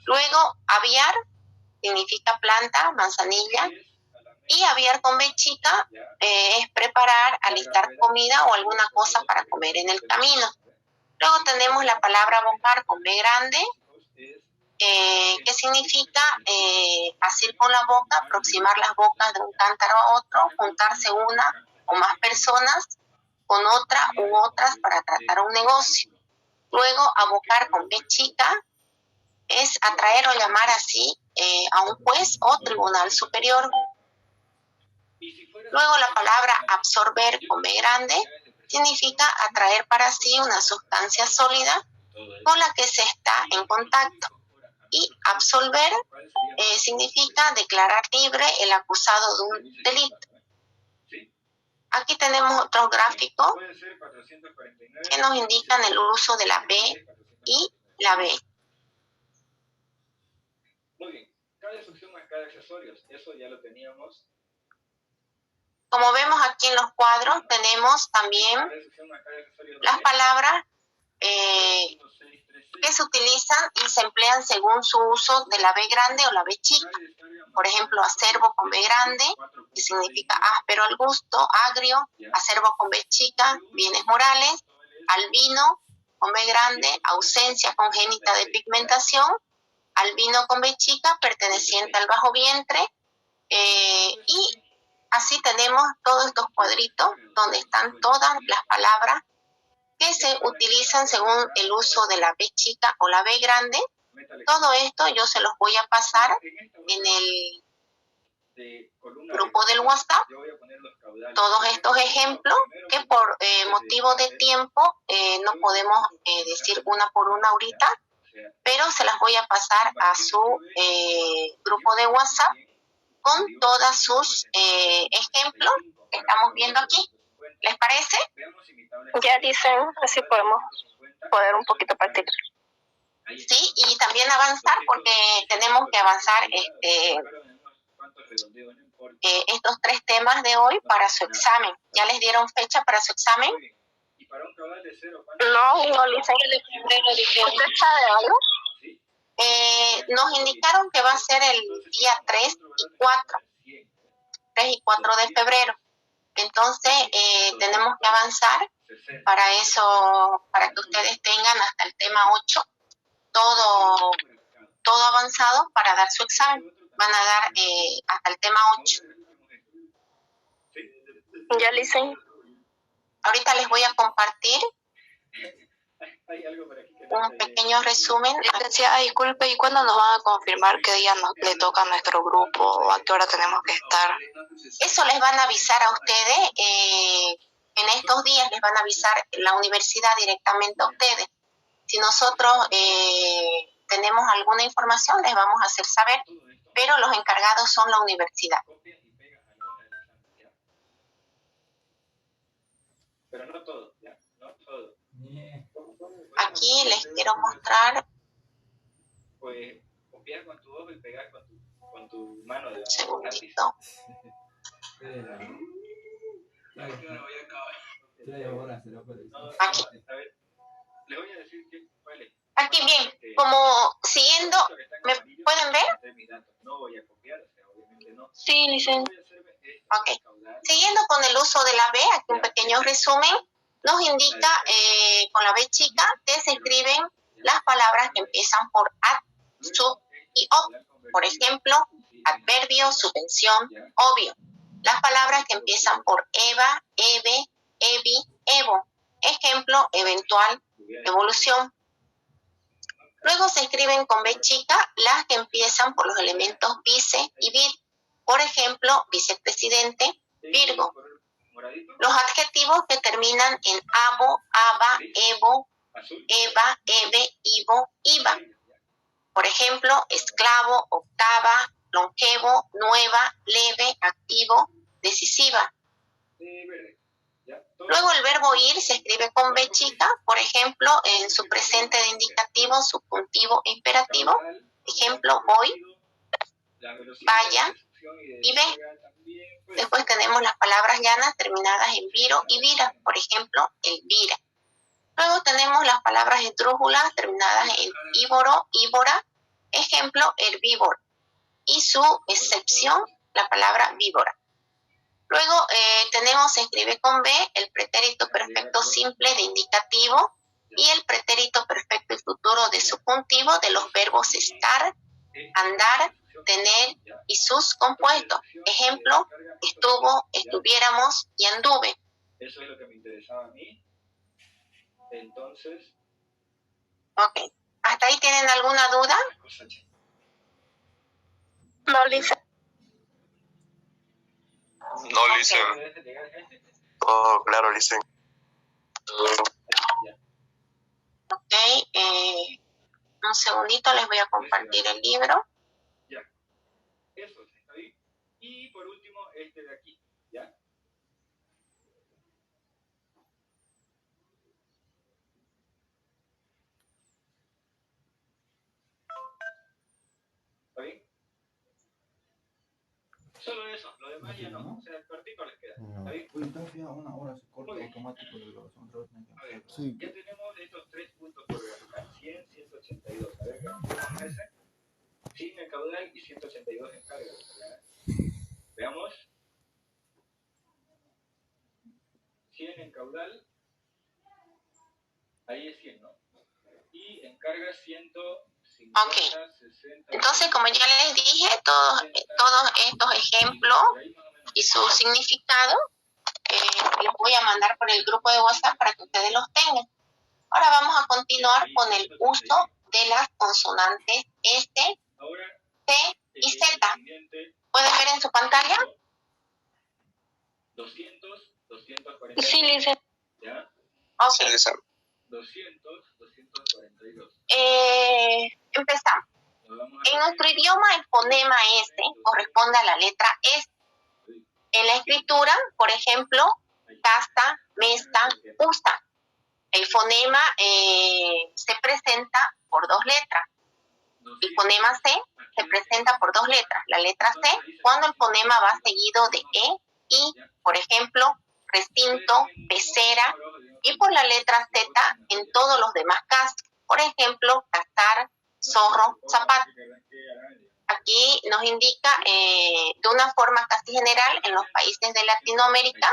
Luego, aviar significa planta, manzanilla. Y aviar con B chica es preparar, alistar comida o alguna cosa para comer en el camino. Luego tenemos la palabra bocar con B grande, que significa asir con la boca, aproximar las bocas de un cántaro a otro, juntarse una o más personas con otra u otras para tratar un negocio. Luego, abocar con B chica es atraer o llamar así a un juez o tribunal superior. Luego, la palabra absorber con B grande significa atraer para sí una sustancia sólida con la que se está en contacto. Y absolver significa declarar libre el acusado de un delito. Aquí tenemos otros gráficos que nos indican el uso de la B y la B. Muy bien, cada instrucción más cada accesorio, eso ya lo teníamos. Como vemos aquí en los cuadros, tenemos también las palabras que se utilizan y se emplean según su uso de la B grande o la B chica. Por ejemplo, acervo con B grande, que significa áspero al gusto, agrio. Acervo con B chica, bienes morales. Albino con B grande, ausencia congénita de pigmentación. Albino con B chica, perteneciente al bajo vientre. Y así tenemos todos estos cuadritos donde están todas las palabras que se utilizan según el uso de la B chica o la B grande. Todo esto yo se los voy a pasar en el grupo del WhatsApp. Todos estos ejemplos que por motivo de tiempo no podemos decir una por una ahorita, pero se las voy a pasar a su grupo de WhatsApp con todos sus ejemplos que estamos viendo aquí. ¿Les parece? Ya dicen, así podemos poder un poquito practicar. Sí, y también avanzar porque tenemos que avanzar estos 3 temas de hoy para su examen. ¿Ya les dieron fecha para su examen? No, Lisa. ¿Usted sabe algo? Nos indicaron que va a ser el día 3 y 4 de febrero. Entonces, tenemos que avanzar para eso, para que ustedes tengan hasta el tema 8, todo avanzado para dar su examen. Van a dar hasta el tema 8. Ya, Lisa. Ahorita les voy a compartir Hay algo por aquí que no Un está bien. pequeño resumen. Licenciada, disculpe, ¿y cuándo nos van a confirmar qué día le toca a nuestro grupo o a qué hora tenemos que estar? Eso les van a avisar a ustedes. En estos días les van a avisar la universidad directamente a ustedes. Si nosotros tenemos alguna información, les vamos a hacer saber, pero los encargados son la universidad. Copias y pegas a la hoja del examen, ¿ya? Pero no todo, ¿ya? No todo. Aquí les quiero mostrar, Pues copiar con tu ojo y pegar con tu mano de un lápiz. segundito. Aquí. A ver, les voy a decir cuál es. Aquí bien, como siguiendo, ¿me pueden ver? No voy a copiar, o sea, obviamente no. Sí, licenciada. Ok. Siguiendo con el uso de la B, aquí un pequeño resumen, nos indica con la B chica que se escriben las palabras que empiezan por ad, sub y ob. Por ejemplo, adverbio, subvención, obvio. Las palabras que empiezan por eva, eve, evi, evo. Ejemplo, eventual, evolución. Luego se escriben con B chica las que empiezan por los elementos vice y vir. Por ejemplo, vicepresidente, Virgo. Los adjetivos que terminan en abo, aba, evo, eva, eve, ivo, iva. Por ejemplo, esclavo, octava, longevo, nueva, leve, activo, decisiva. Luego el verbo ir se escribe con B chica, por ejemplo, en su presente de indicativo, subjuntivo e imperativo. Ejemplo, voy, vaya y ve. Después tenemos las palabras llanas terminadas en viro y vira, por ejemplo, el vira. Luego tenemos las palabras esdrújulas terminadas en ívoro, ívora, ejemplo, herbívoro. Y su excepción, la palabra víbora. Luego tenemos, se escribe con B, el pretérito perfecto simple de indicativo y el pretérito perfecto y futuro de subjuntivo de los verbos estar, andar, tener y sus compuestos. Ejemplo, estuvo, estuviéramos y anduve. Eso es lo que me interesaba a mí. Entonces... Ok. ¿Hasta ahí tienen alguna duda? No, licenciada. No, listen. Oh, claro, listen. Ok. Un segundito, les voy a compartir el libro. Ya. Eso está bien. Y por último, este de aquí. ¿Ya? ¿Está bien? Solo eso, lo demás ya no. O sea, el cortito les queda. ¿Está bien? Entonces ya una hora se corta automático de grabación. A ver, Sí. ya tenemos estos 3 puntos por graficar. 100, 182. A ver, veamos ese. 100 en caudal y 182 en carga. Veamos. 100 en caudal. Ahí es 100, ¿no? Y en carga 150, Ok. 60. Entonces, como ya les dije, todos estos ejemplos y su significado los voy a mandar por el grupo de WhatsApp para que ustedes los tengan. Ahora vamos a continuar con el uso de las consonantes S, T y Z. ¿Pueden ver en su pantalla? 200, 240. Sí, licenciada. ¿Ya? Ok. 200, 242. Empezamos. Lo vamos En a nuestro idioma, el fonema S corresponde a la letra S. En la escritura, por ejemplo, casta, mesta, usta. El fonema se presenta por dos letras. El fonema C se presenta por dos letras. La letra C cuando el fonema va seguido de E, I, por ejemplo, recinto, pecera, y por la letra Z en todos los demás casos. Por ejemplo, cazar, zorro, zapato. Aquí nos indica de una forma casi general en los países de Latinoamérica,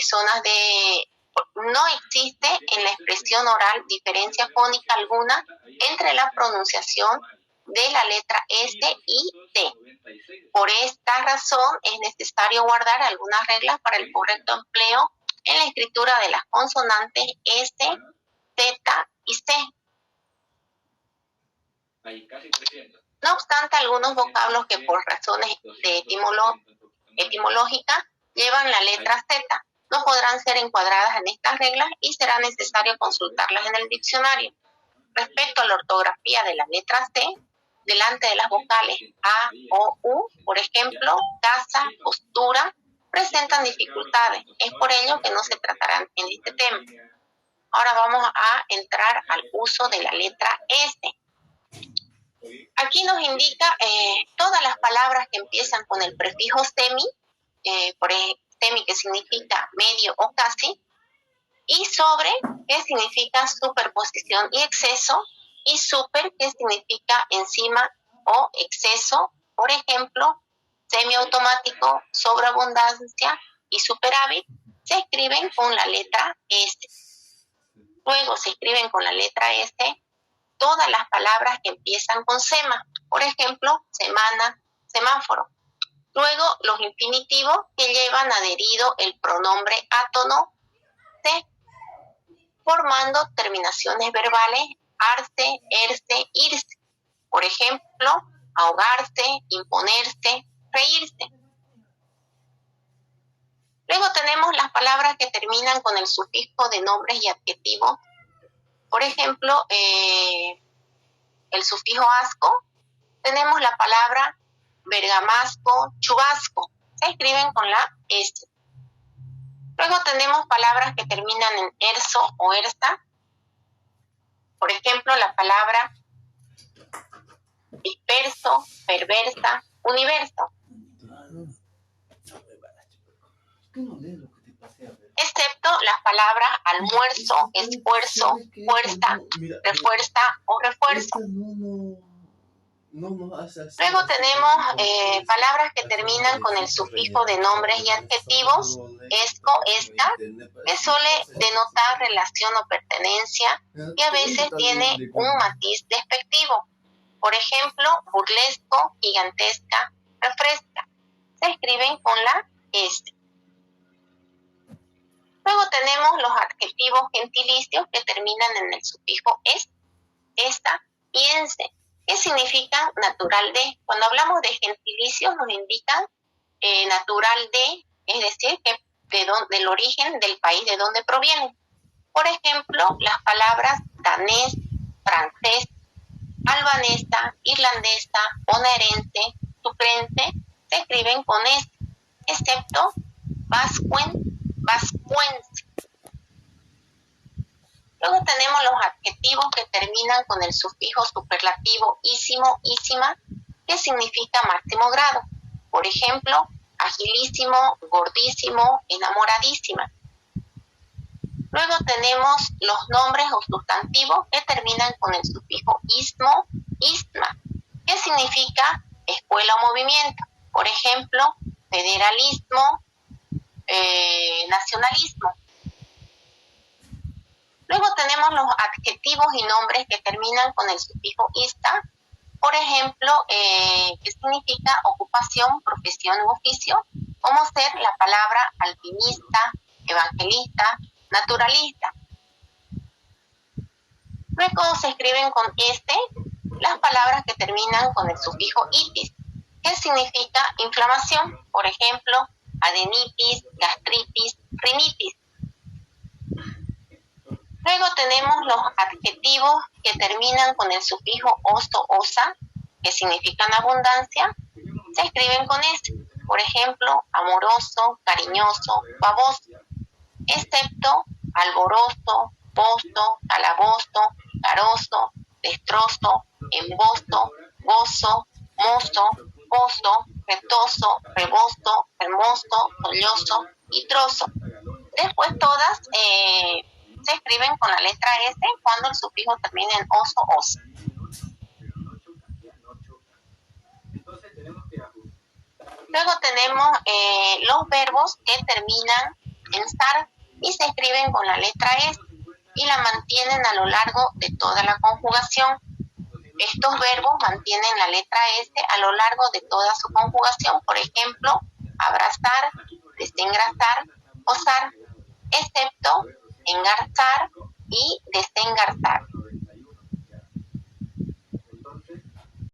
zonas de... No existe en la expresión oral diferencia fónica alguna entre la pronunciación de la letra S y T. Por esta razón es necesario guardar algunas reglas para el correcto empleo en la escritura de las consonantes S, Z y C. Hay casi 300. No obstante, algunos vocablos que por razones de etimológica llevan la letra Z no podrán ser encuadradas en estas reglas y será necesario consultarlas en el diccionario. Respecto a la ortografía de la letra C, delante de las vocales A o U, por ejemplo, casa, postura, presentan dificultades. Es por ello que no se tratarán en este tema. Ahora vamos a entrar al uso de la letra S. Aquí nos indica todas las palabras que empiezan con el prefijo semi, por ejemplo, semi que significa medio o casi, y sobre, que significa superposición y exceso, y super, que significa encima o exceso, por ejemplo, semiautomático, sobreabundancia y superávit, se escriben con la letra S. Luego se escriben con la letra S todas las palabras que empiezan con sema, por ejemplo, semana, semáforo. Luego los infinitivos que llevan adherido el pronombre átono se, formando terminaciones verbales arse, erse, irse. Por ejemplo, ahogarse, imponerse, reírse. Luego tenemos las palabras que terminan con el sufijo de nombres y adjetivos. Por ejemplo, el sufijo asco, tenemos la palabra bergamasco, chubasco, se escriben con la S. Luego tenemos palabras que terminan en erso o ersa, por ejemplo, la palabra disperso, perversa, universo. Excepto las palabras almuerzo, esfuerzo, fuerza, refuerza o refuerzo. Luego tenemos palabras que terminan con el sufijo de nombres y adjetivos, esco, esta, que suele denotar relación o pertenencia y a veces tiene un matiz despectivo. Por ejemplo, burlesco, gigantesca, refresca. Se escriben con la S. Luego tenemos los adjetivos gentilicios que terminan en el sufijo es, esta y ense, que significan natural de. Cuando hablamos de gentilicios nos indican natural de, es decir, que del origen del país de donde provienen. Por ejemplo, las palabras danés, francés, albanesa, irlandesa, bonaerense, sucrense, se escriben con S, excepto vascuense. Luego tenemos los adjetivos que terminan con el sufijo superlativo ísimo, ísima, que significa máximo grado. Por ejemplo, agilísimo, gordísimo, enamoradísima. Luego tenemos los nombres o sustantivos que terminan con el sufijo ismo, isma, que significa escuela o movimiento. Por ejemplo, federalismo, nacionalismo. Luego tenemos los adjetivos y nombres que terminan con el sufijo ista, por ejemplo, que significa ocupación, profesión u oficio, como ser la palabra alpinista, evangelista, naturalista. Luego se escriben con este las palabras que terminan con el sufijo itis, que significa inflamación, por ejemplo, adenitis, gastritis, rinitis. Luego tenemos los adjetivos que terminan con el sufijo oso, osa, que significan abundancia, se escriben con S. Por ejemplo, amoroso, cariñoso, baboso, excepto alborozo, pozo, calabozo, carozo, destrozo, embozo, gozo, mozo, pozo, retoso, rebozo, hermoso, sollozo y trozo. Después todas se escriben con la letra S cuando el sufijo termina en oso, osa. Luego tenemos los verbos que terminan en sar y se escriben con la letra S y la mantienen a lo largo de toda la conjugación. Estos verbos mantienen la letra S a lo largo de toda su conjugación. Por ejemplo, abrazar, desengrasar, posar, excepto engarzar, y desengarzar.